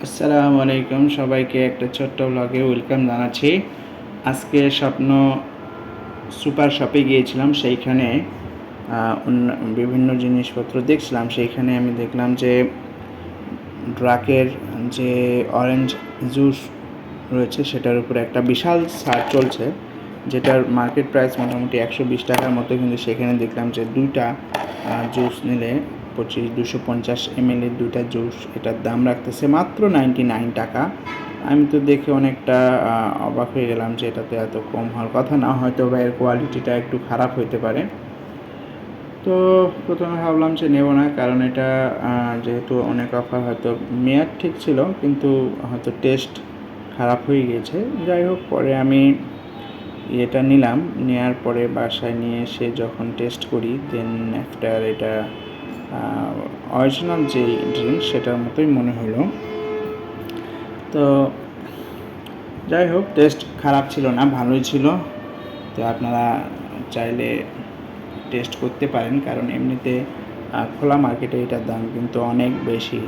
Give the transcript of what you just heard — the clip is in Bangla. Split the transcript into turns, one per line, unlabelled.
আসসালামু আলাইকুম, সবাইকে একটা ছোট্ট ব্লগে ওয়েলকাম জানাচ্ছি। আজকে স্বপ্ন সুপার শপে গিয়েছিলাম। সেইখানে বিভিন্ন জিনিসপত্র দেখছিলাম। সেইখানে আমি দেখলাম যে ড্রাকের যে অরেঞ্জ জুস রয়েছে সেটার উপরে একটা বিশাল ছাড় চলছে, যেটার মার্কেট প্রাইস মোটামুটি 120 টাকার মতো। কিন্তু সেখানে দেখলাম যে দুইটা জুস নিলে 250 ml এর দুইটা জুস, এটার দাম রাখতেছে মাত্র 99 টাকা। আমি তো দেখে অনেকটা অবাক হয়ে গেলাম যে এটা তো এত কম হওয়ার কথা না, হয়তো বা এর কোয়ালিটিটা একটু খারাপ হইতে পারে। তো প্রথমে ভাবলাম যে নেব না, কারণ এটা যেহেতু অনেক অফার, হয়তো মেয়াদ ঠিক ছিল কিন্তু হয়তো টেস্ট খারাপ হয়ে গিয়েছে। যাই হোক, পরে আমি এটা নিলাম। নেওয়ার পরে বাসায় নিয়ে এসে যখন টেস্ট করি, দেন আফটার এটা অরিজিনাল যে ড্রিঙ্ক সেটার মতোই মনে হলো। তো যাই হোক, টেস্ট খারাপ ছিল না, ভালোই ছিল। তো আপনারা চাইলে টেস্ট করতে পারেন, কারণ এমনিতে খোলা মার্কেটে এটার দাম কিন্তু অনেক বেশি।